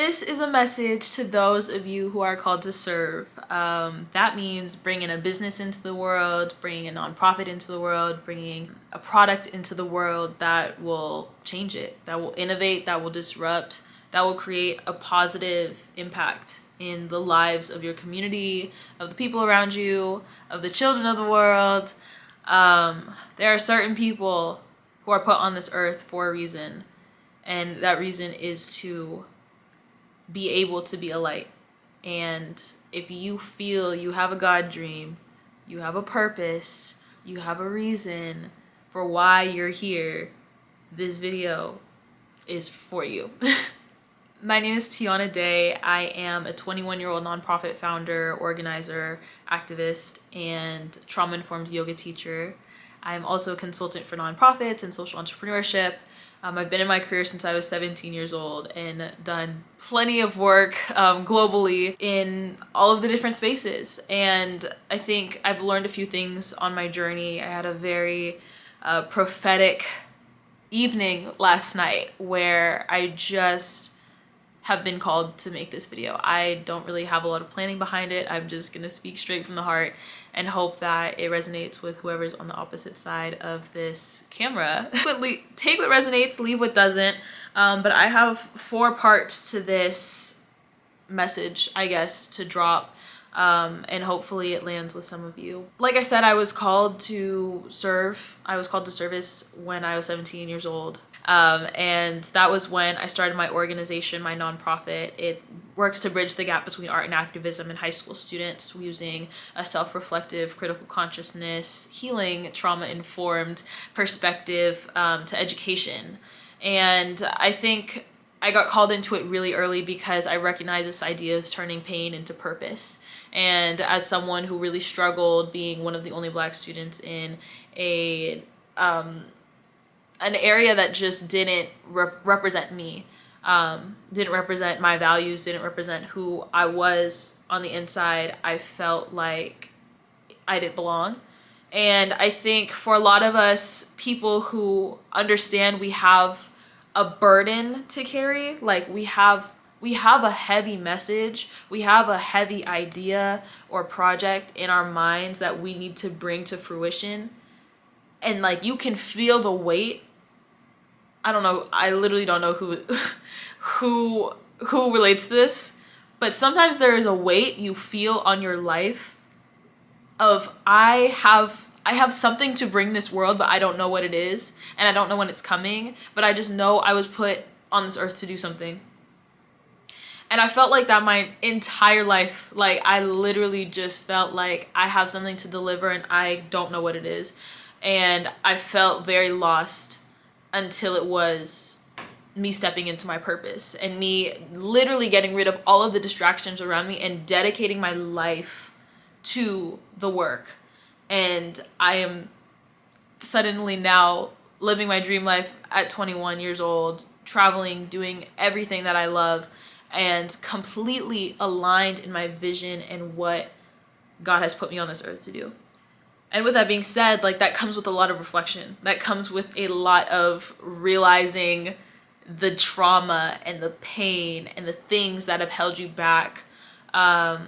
This is a message to those of you who are called to serve. That means bringing a business into the world, bringing a nonprofit into the world, bringing a product into the world that will change it, that will innovate, that will disrupt, that will create a positive impact in the lives of your community, of the people around you, of the children of the world. There are certain people who are put on this earth for a reason, and that reason is to be able to be a light. And if you feel you have a God dream, you have a purpose, you have a reason for why you're here, this video is for you. My name is Tiana Day. I am a 21-year-old nonprofit founder, organizer, activist, and trauma-informed yoga teacher. I'm also a consultant for nonprofits and social entrepreneurship. I've been in my career since I was 17 years old and done plenty of work globally in all of the different spaces. And I think I've learned a few things on my journey. I had a very prophetic evening last night where I just have been called to make this video. I don't really have a lot of planning behind it. I'm just gonna speak straight from the heart and hope that it resonates with whoever's on the opposite side of this camera. Take what resonates, leave what doesn't. But I have 4 parts to this message, I guess, to drop. And hopefully it lands with some of you. Like I said, I was called to serve. I was called to service when I was 17 years old. And that was when I started my organization, my nonprofit. It works to bridge the gap between art and activism in high school students using a self-reflective, critical consciousness, healing, trauma-informed perspective to education. And I think I got called into it really early because I recognized this idea of turning pain into purpose. And as someone who really struggled being one of the only Black students in an area that just didn't represent me, didn't represent my values, didn't represent who I was on the inside, I felt like I didn't belong. And I think for a lot of us, people who understand we have a burden to carry, like we have a heavy message, we have a heavy idea or project in our minds that we need to bring to fruition. And like you can feel the weight. I don't know, I literally don't know who relates to this, but sometimes there is a weight you feel on your life of I have something to bring this world, but I don't know what it is, and I don't know when it's coming, but I just know I was put on this earth to do something. And I felt like that my entire life. Like I literally just felt like I have something to deliver and I don't know what it is. And I felt very lost until it was me stepping into my purpose and me literally getting rid of all of the distractions around me and dedicating my life to the work. And I am suddenly now living my dream life at 21 years old, traveling, doing everything that I love, and completely aligned in my vision and what God has put me on this earth to do. And with that being said, like that comes with a lot of reflection. That comes with a lot of realizing the trauma and the pain and the things that have held you back up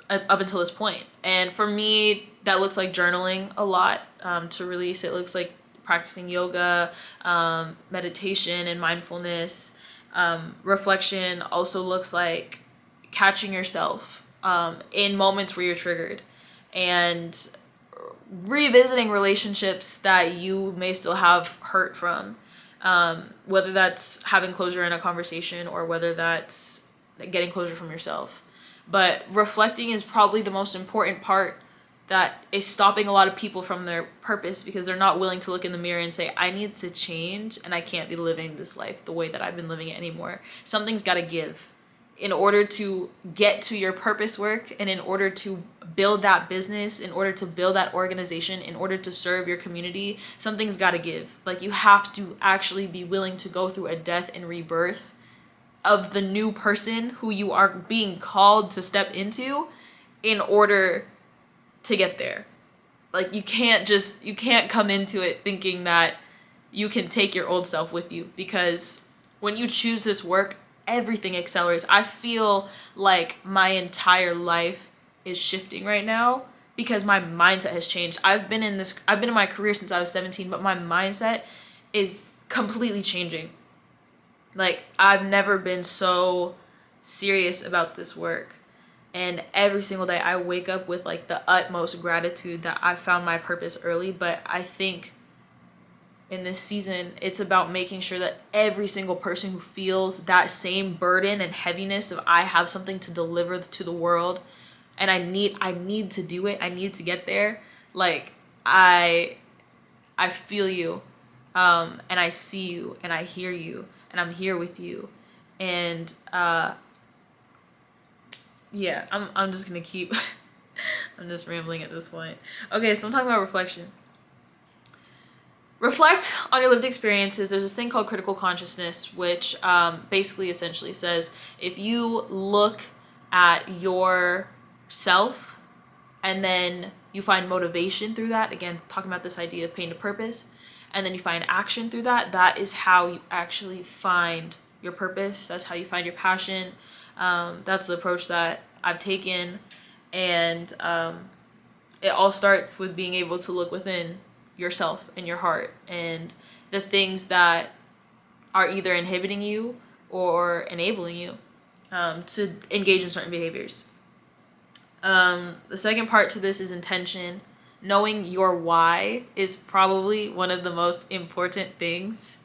until this point. And for me, that looks like journaling a lot to release. It looks like practicing yoga, meditation and mindfulness. Reflection also looks like catching yourself in moments where you're triggered, and revisiting relationships that you may still have hurt from, whether that's having closure in a conversation or whether that's getting closure from yourself. But reflecting is probably the most important part that is stopping a lot of people from their purpose, because they're not willing to look in the mirror and say, I need to change and I can't be living this life the way that I've been living it anymore. Something's got to give. In order to get to your purpose work, and in order to build that business, in order to build that organization, in order to serve your community, something's got to give. Like you have to actually be willing to go through a death and rebirth of the new person who you are being called to step into in order to get there. Like you can't come into it thinking that you can take your old self with you, because when you choose this work, everything accelerates. I feel like my entire life is shifting right now because my mindset has changed. I've been in my career since I was 17, but my mindset is completely changing. Like, I've never been so serious about this work. And every single day I wake up with like the utmost gratitude that I found my purpose early. But I think in this season, it's about making sure that every single person who feels that same burden and heaviness of I have something to deliver to the world and I need to do it, I need to get there. Like, I feel you, and I see you, and I hear you, and I'm here with you. And yeah, I'm just gonna keep I'm just rambling at this point. Okay, so I'm talking about reflection. Reflect on your lived experiences. There's this thing called critical consciousness, which basically essentially says if you look at yourself and then you find motivation through that, again, talking about this idea of pain to purpose, and then you find action through that, that is how you actually find your purpose. That's how you find your passion. That's the approach that I've taken. And it all starts with being able to look within yourself and your heart and the things that are either inhibiting you or enabling you to engage in certain behaviors. The second part to this is intention. Knowing your why is probably one of the most important things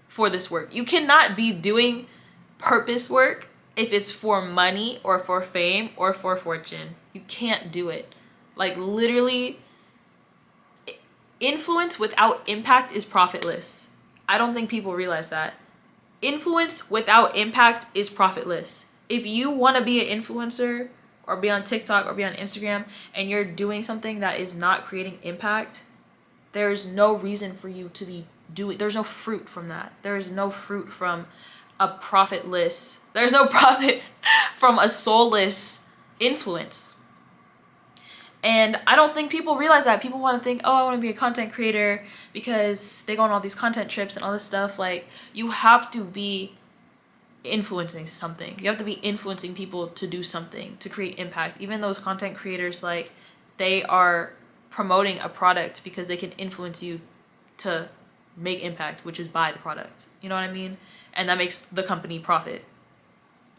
for this work. You cannot be doing purpose work if it's for money or for fame or for fortune. You can't do it. Like, literally, influence without impact is profitless. I don't think people realize that. Influence without impact is profitless. If you want to be an influencer or be on TikTok or be on Instagram and you're doing something that is not creating impact, there's no reason for you to be doing, there's no fruit from that. There is no fruit from a profitless, there's no profit from a soulless influence. And I don't think people realize that. People want to think, oh, I want to be a content creator because they go on all these content trips and all this stuff. Like, you have to be influencing something. You have to be influencing people to do something, to create impact. Even those content creators, like, they are promoting a product because they can influence you to make impact, which is buy the product. You know what I mean? And that makes the company profit.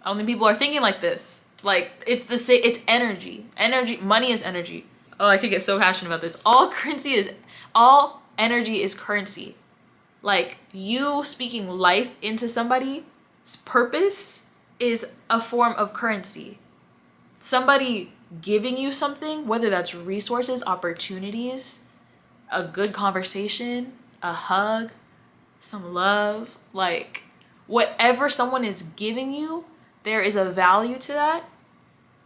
I don't think people are thinking like this. Like, it's the same, it's energy. Energy, money is energy. Oh, I could get so passionate about this. All energy is currency. Like, you speaking life into somebody's purpose is a form of currency. Somebody giving you something, whether that's resources, opportunities, a good conversation, a hug, some love, like, whatever someone is giving you, there is a value to that,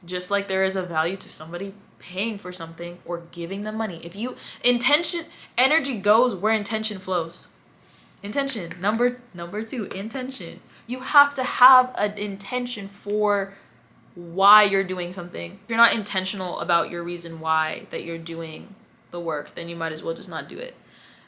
just like there is a value to somebody paying for something or giving them money. If you energy goes where intention flows. Intention, number 2, intention. You have to have an intention for why you're doing something. If you're not intentional about your reason why that you're doing the work, then you might as well just not do it.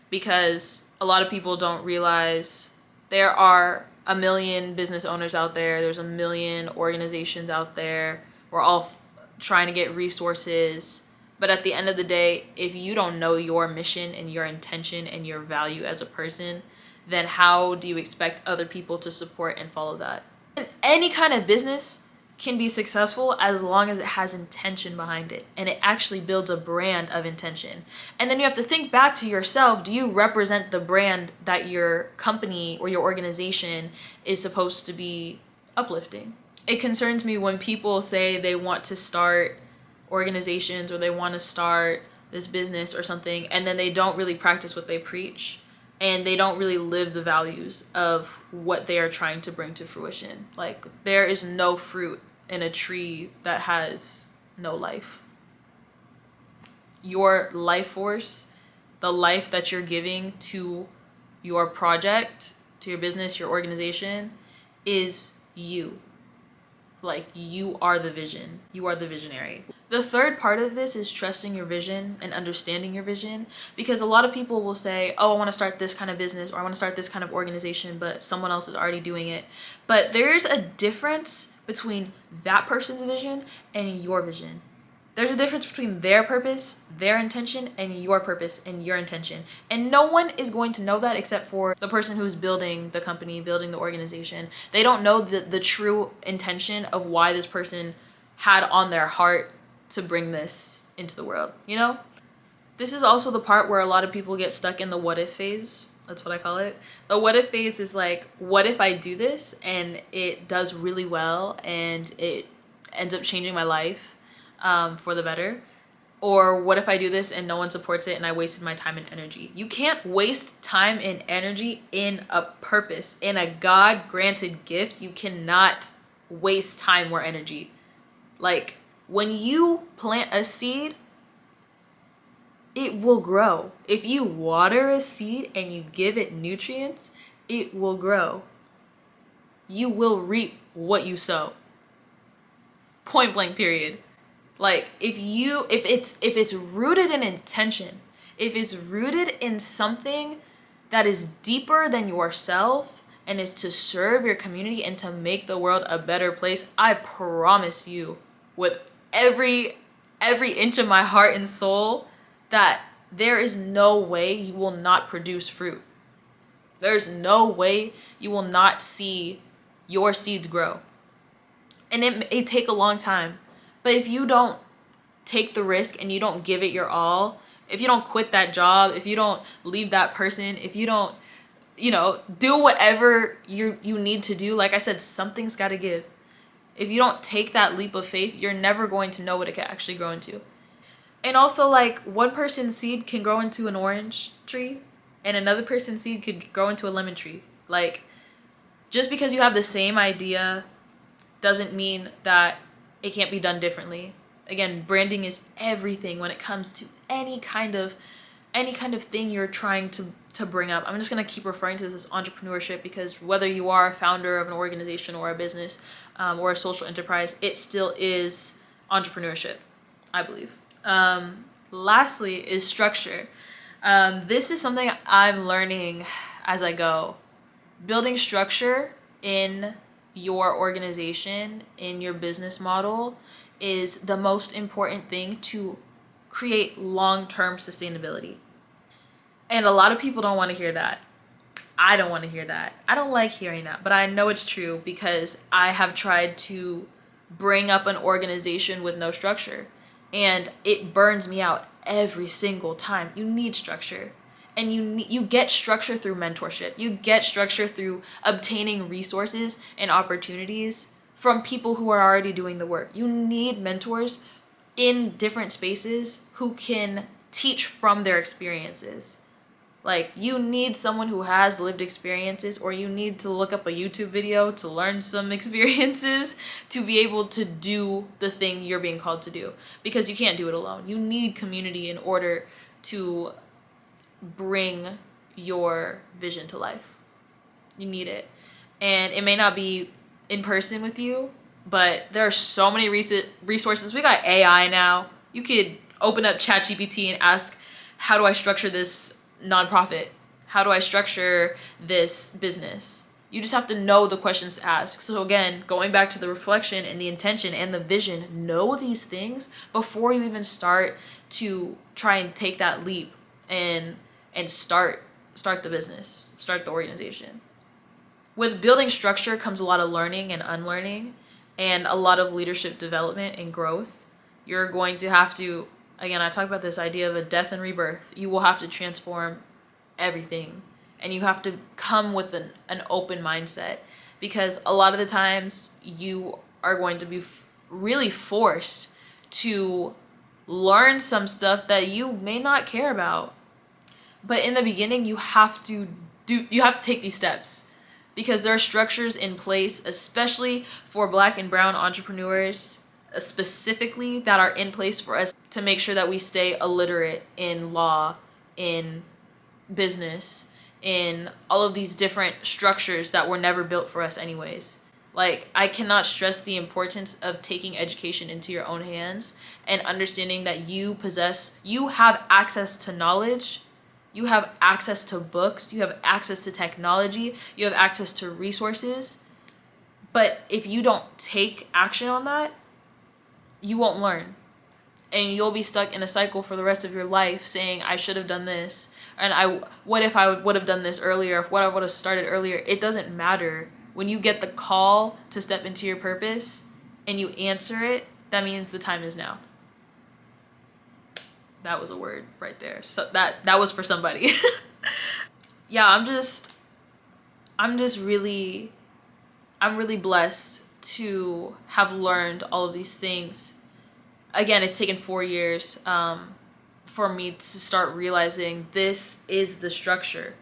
Because a lot of people don't realize there are a million business owners out there. There's a million organizations out there. We're all trying to get resources. But at the end of the day, if you don't know your mission and your intention and your value as a person, then how do you expect other people to support and follow that? And any kind of business can be successful as long as it has intention behind it and it actually builds a brand of intention. And then you have to think back to yourself. Do you represent the brand that your company or your organization is supposed to be uplifting? It concerns me when people say they want to start organizations or they want to start this business or something, and then they don't really practice what they preach and they don't really live the values of what they are trying to bring to fruition. Like, there is no fruit in a tree that has no life. Your life force, the life that you're giving to your project, to your business, your organization, is you. Like, you are the vision. You are the visionary. The third part of this is trusting your vision and understanding your vision, because a lot of people will say, oh, I want to start this kind of business, or I want to start this kind of organization, but someone else is already doing it. But there's a difference between that person's vision and your vision. There's a difference between their purpose, their intention, and your purpose and your intention. And no one is going to know that except for the person who's building the company, building the organization. They don't know the true intention of why this person had on their heart to bring this into the world, you know? This is also the part where a lot of people get stuck in the what if phase. That's what I call it. The what if phase is like, what if I do this and it does really well and it ends up changing my life for the better? Or what if I do this and no one supports it and I wasted my time and energy? You can't waste time and energy in a purpose, in a God-granted gift. You cannot waste time or energy. Like, when you plant a seed, it will grow. If you water a seed and you give it nutrients, it will grow. You will reap what you sow. Point blank, period. Like, if it's rooted in intention, if it's rooted in something that is deeper than yourself and is to serve your community and to make the world a better place, I promise you with every inch of my heart and soul that there is no way you will not produce fruit. There's no way you will not see your seeds grow. And it may take a long time. But if you don't take the risk and you don't give it your all, if you don't quit that job, if you don't leave that person, if you don't, do whatever you need to do, like I said, something's got to give. If you don't take that leap of faith, you're never going to know what it can actually grow into. And also, like, one person's seed can grow into an orange tree and another person's seed could grow into a lemon tree. Like, just because you have the same idea doesn't mean that it can't be done differently. Again, branding is everything when it comes to any kind of thing you're trying to bring up. I'm just going to keep referring to this as entrepreneurship, because whether you are a founder of an organization or a business or a social enterprise, it still is entrepreneurship, I believe. Lastly is structure. This is something I'm learning as I go. Building structure in your organization, in your business model, is the most important thing to create long-term sustainability. And a lot of people don't want to hear that. I don't want to hear that. I don't like hearing that, but I know it's true because I have tried to bring up an organization with no structure, and it burns me out every single time. You need structure. And you get structure through mentorship. You get structure through obtaining resources and opportunities from people who are already doing the work. You need mentors in different spaces who can teach from their experiences. Like, you need someone who has lived experiences, or you need to look up a YouTube video to learn some experiences to be able to do the thing you're being called to do, because you can't do it alone. You need community in order to bring your vision to life. You need it. And it may not be in person with you, but there are so many resources. We got AI now. You could open up ChatGPT and ask, how do I structure this nonprofit? How do I structure this business? You just have to know the questions to ask. So again, going back to the reflection and the intention and the vision, know these things before you even start to try and take that leap and start the business, start the organization. With building structure comes a lot of learning and unlearning and a lot of leadership development and growth. You're going to have to, again, I talk about this idea of a death and rebirth. You will have to transform everything, and you have to come with an open mindset, because a lot of the times you are going to be really forced to learn some stuff that you may not care about. But in the beginning, you have to take these steps, because there are structures in place, especially for Black and brown entrepreneurs specifically, that are in place for us to make sure that we stay illiterate in law, in business, in all of these different structures that were never built for us anyways. Like, I cannot stress the importance of taking education into your own hands and understanding that you have access to knowledge, you have access to books, you have access to technology, you have access to resources. But if you don't take action on that, you won't learn. And you'll be stuck in a cycle for the rest of your life saying, I should have done this. And what if I would have done this earlier? What I would have started earlier? It doesn't matter. When you get the call to step into your purpose and you answer it, that means the time is now. That was a word right there. So that was for somebody. Yeah, I'm really blessed to have learned all of these things. Again, it's taken 4 years for me to start realizing this is the structure.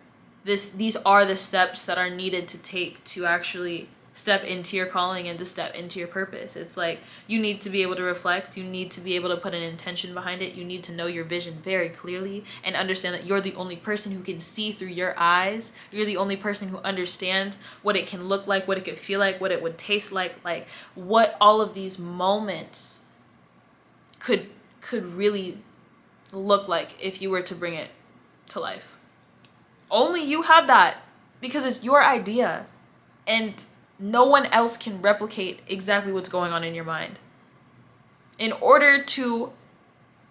These are the steps that are needed to take to actually step into your calling and to step into your purpose. It's like, you need to be able to reflect. You need to be able to put an intention behind it. You need to know your vision very clearly and understand that you're the only person who can see through your eyes. You're the only person who understands what it can look like, what it could feel like, what it would taste like what all of these moments could really look like if you were to bring it to life. Only you have that, because it's your idea and no one else can replicate exactly what's going on in your mind. In order to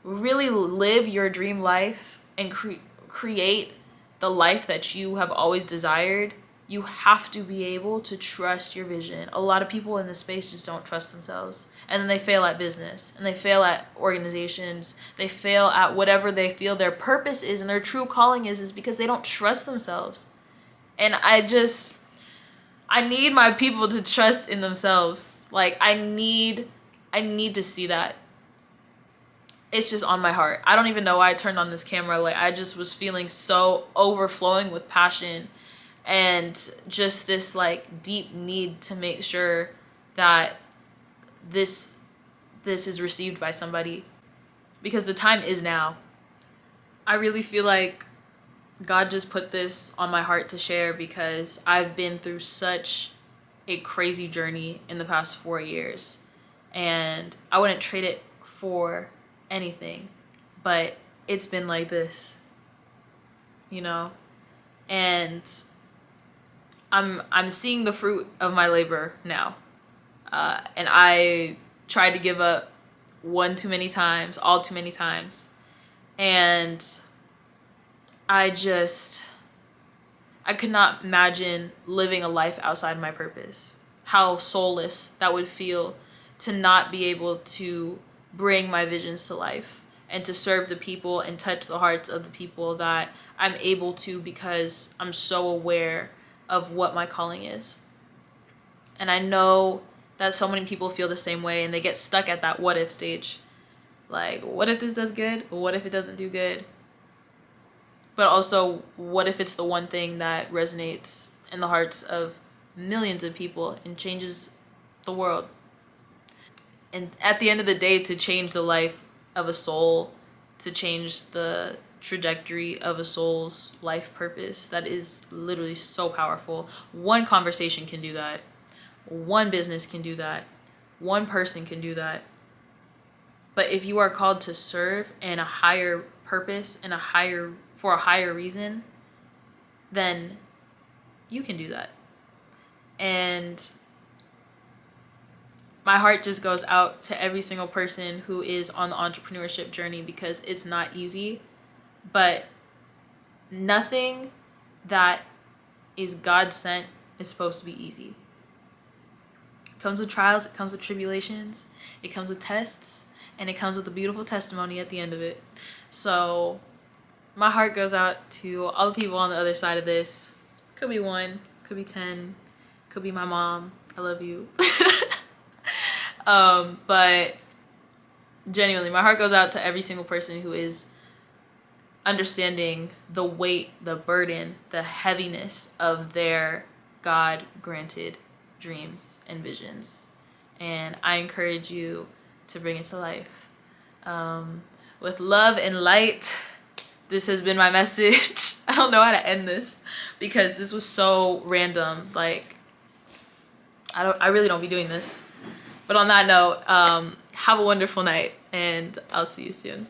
really live your dream life and create the life that you have always desired, you have to be able to trust your vision. A lot of people in this space just don't trust themselves. And then they fail at business, and they fail at organizations. They fail at whatever they feel their purpose is and their true calling is because they don't trust themselves. And I need my people to trust in themselves. Like, I need to see that. It's just on my heart. I don't even know why I turned on this camera. Like, I just was feeling so overflowing with passion and just this like deep need to make sure that this is received by somebody, because the time is now. I really feel like God just put this on my heart to share because I've been through such a crazy journey in the past 4 years, and I wouldn't trade it for anything. But it's been like this, you know, and I'm seeing the fruit of my labor now. And I tried to give up all too many times. And I could not imagine living a life outside my purpose. How soulless that would feel to not be able to bring my visions to life and to serve the people and touch the hearts of the people that I'm able to, because I'm so aware of what my calling is. And I know that so many people feel the same way, and they get stuck at that what if stage. Like, what if this does good? What if it doesn't do good? But also, what if it's the one thing that resonates in the hearts of millions of people and changes the world? And at the end of the day, to change the life of a soul, to change the trajectory of a soul's life purpose, that is literally so powerful. One conversation can do that. One business can do that. One person can do that. But if you are called to serve in a higher purpose and for a higher reason, then you can do that. And my heart just goes out to every single person who is on the entrepreneurship journey, because it's not easy. But nothing that is God sent is supposed to be easy. It comes with trials, it comes with tribulations, it comes with tests, and it comes with a beautiful testimony at the end of it. So my heart goes out to all the people on the other side of this. Could be 1, could be 10, could be my mom. I love you. But genuinely, my heart goes out to every single person who is understanding the weight, the burden, the heaviness of their God-granted dreams and visions. And I encourage you to bring it to life. With love and light, this has been my message. I don't know how to end this because this was so random. Like, I really don't be doing this. But on that note, have a wonderful night, and I'll see you soon.